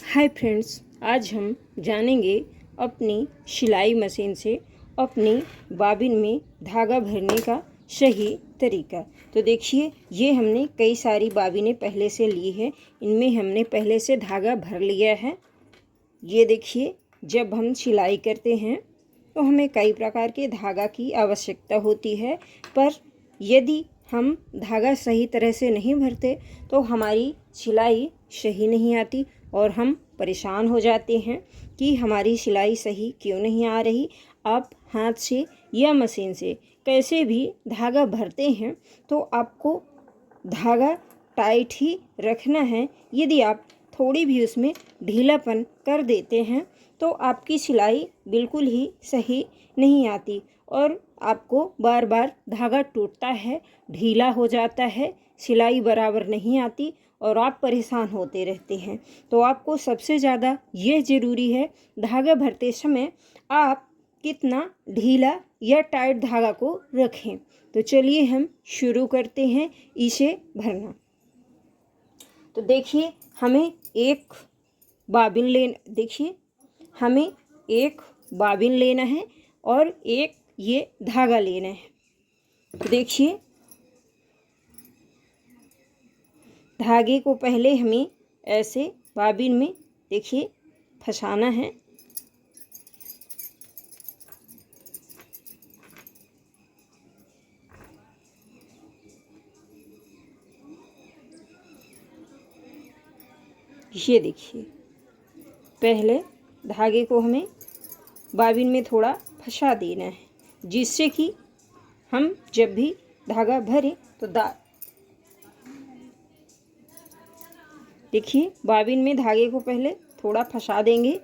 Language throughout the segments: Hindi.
हाय फ्रेंड्स, आज हम जानेंगे अपनी सिलाई मशीन से अपनी बॉबिन में धागा भरने का सही तरीका। तो देखिए, ये हमने कई सारी बॉबिनें पहले से ली है। इनमें हमने पहले से धागा भर लिया है। ये देखिए, जब हम सिलाई करते हैं तो हमें कई प्रकार के धागा की आवश्यकता होती है, पर यदि हम धागा सही तरह से नहीं भरते तो हमारी सिलाई सही नहीं आती और हम परेशान हो जाते हैं कि हमारी सिलाई सही क्यों नहीं आ रही। आप हाथ से या मशीन से कैसे भी धागा भरते हैं तो आपको धागा टाइट ही रखना है। यदि आप थोड़ी भी उसमें ढीलापन कर देते हैं तो आपकी सिलाई बिल्कुल ही सही नहीं आती और आपको बार बार धागा टूटता है, ढीला हो जाता है, सिलाई बराबर नहीं आती और आप परेशान होते रहते हैं। तो आपको सबसे ज़्यादा यह ज़रूरी है, धागा भरते समय आप कितना ढीला या टाइट धागा को रखें। तो चलिए हम शुरू करते हैं इसे भरना। तो देखिए, हमें एक बॉबिन लेना है और एक ये धागा लेना है। तो देखिए, धागे को पहले हमें ऐसे बॉबिन में देखिए फंसाना है। ये देखिए, पहले धागे को हमें बॉबिन में थोड़ा फंसा देना है, जिससे कि हम जब भी धागा भरें तो देखिए, बॉबिन में धागे को पहले थोड़ा फंसा देंगे।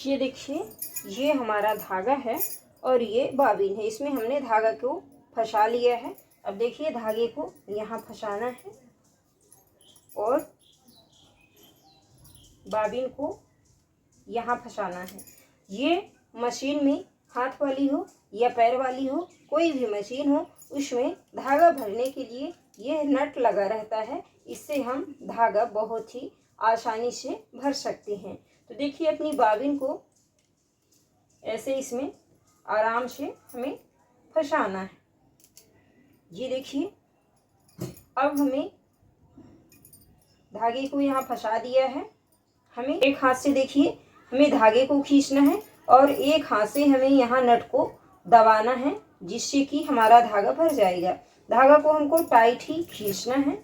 ये देखिए, ये हमारा धागा है और ये बॉबिन है। इसमें हमने धागा को फंसा लिया है। अब देखिए, धागे को यहाँ फंसाना है और बॉबिन को यहाँ फंसाना है। ये मशीन में हाथ वाली हो या पैर वाली हो, कोई भी मशीन हो, उसमें धागा भरने के लिए ये नट लगा रहता है। इससे हम धागा बहुत ही आसानी से भर सकते हैं। तो देखिए, अपनी बॉबिन को ऐसे इसमें आराम से हमें फंसाना है। ये देखिए, अब हमें धागे को यहाँ फंसा दिया है। हमें एक हाथ से देखिए, हमें धागे को खींचना है और एक हाथ से हमें यहाँ नट को दबाना है, जिससे कि हमारा धागा भर जाएगा। धागा को हमको टाइट ही खींचना है।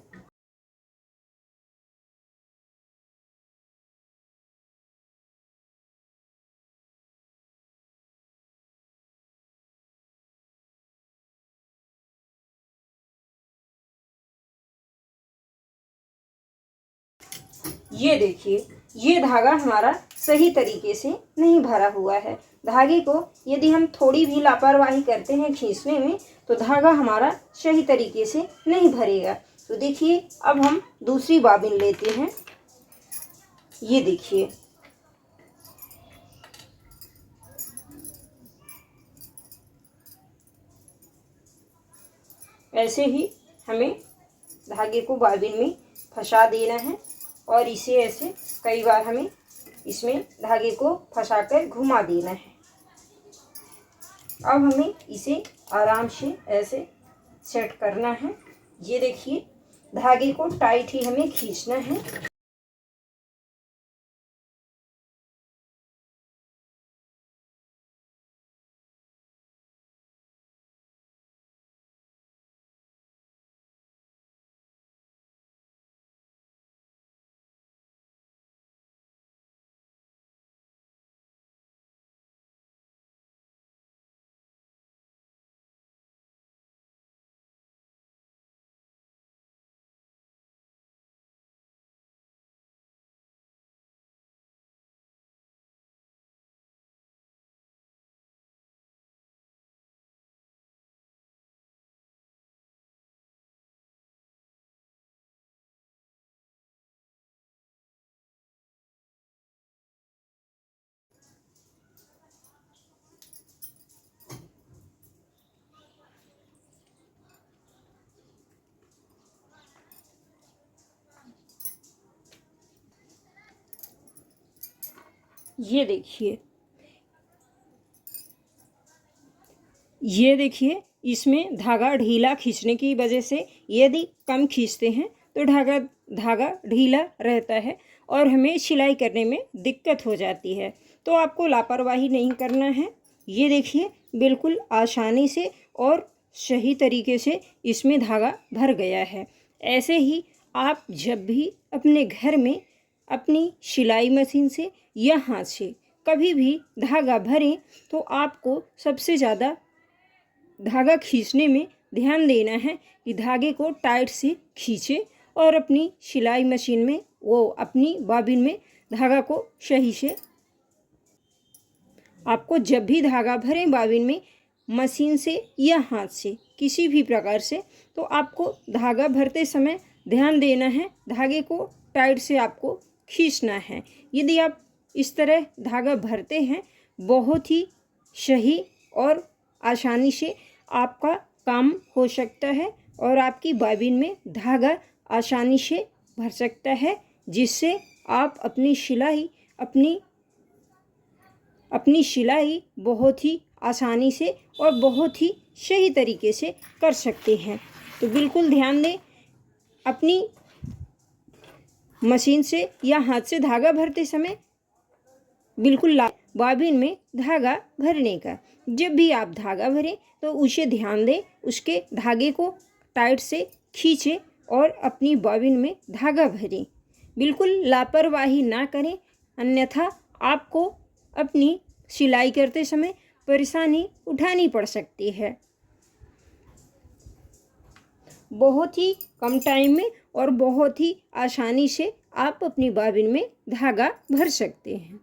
ये देखिए, ये धागा हमारा सही तरीके से नहीं भरा हुआ है। धागे को यदि हम थोड़ी भी लापरवाही करते हैं खींचने में तो धागा हमारा सही तरीके से नहीं भरेगा। तो देखिए, अब हम दूसरी बॉबिन लेते हैं। ये देखिए, ऐसे ही हमें धागे को बॉबिन में फंसा देना है और इसे ऐसे कई बार हमें इसमें धागे को फंसाकर घुमा देना है। अब हमें इसे आराम से ऐसे सेट करना है। ये देखिए, धागे को टाइट ही हमें खींचना है। ये देखिए इसमें धागा ढीला खींचने की वजह से यदि कम खींचते हैं तो धागा ढीला रहता है और हमें सिलाई करने में दिक्कत हो जाती है। तो आपको लापरवाही नहीं करना है। ये देखिए बिल्कुल आसानी से और सही तरीके से इसमें धागा भर गया है। ऐसे ही आप जब भी अपने घर में अपनी सिलाई मशीन से या हाथ से कभी भी धागा भरें तो आपको सबसे ज़्यादा धागा खींचने में ध्यान देना है कि धागे को टाइट से खींचे और अपनी सिलाई मशीन में अपनी बॉबिन में धागा को सही से, आपको जब भी धागा भरें बॉबिन में मशीन से या हाथ से किसी भी प्रकार से, तो आपको धागा भरते समय ध्यान देना है, धागे को टाइट से आपको खींचना है। यदि आप इस तरह धागा भरते हैं बहुत ही सही और आसानी से आपका काम हो सकता है और आपकी बॉबिन में धागा आसानी से भर सकता है, जिससे आप अपनी सिलाई बहुत ही आसानी से और बहुत ही सही तरीके से कर सकते हैं। तो बिल्कुल ध्यान दें अपनी मशीन से या हाथ से धागा भरते समय बिल्कुल बॉबिन में धागा भरने का। जब भी आप धागा भरें तो उसे ध्यान दें, उसके धागे को टाइट से खींचें और अपनी बॉबिन में धागा भरें। बिल्कुल लापरवाही ना करें, अन्यथा आपको अपनी सिलाई करते समय परेशानी उठानी पड़ सकती है। बहुत ही कम टाइम में और बहुत ही आसानी से आप अपनी बॉबिन में धागा भर सकते हैं।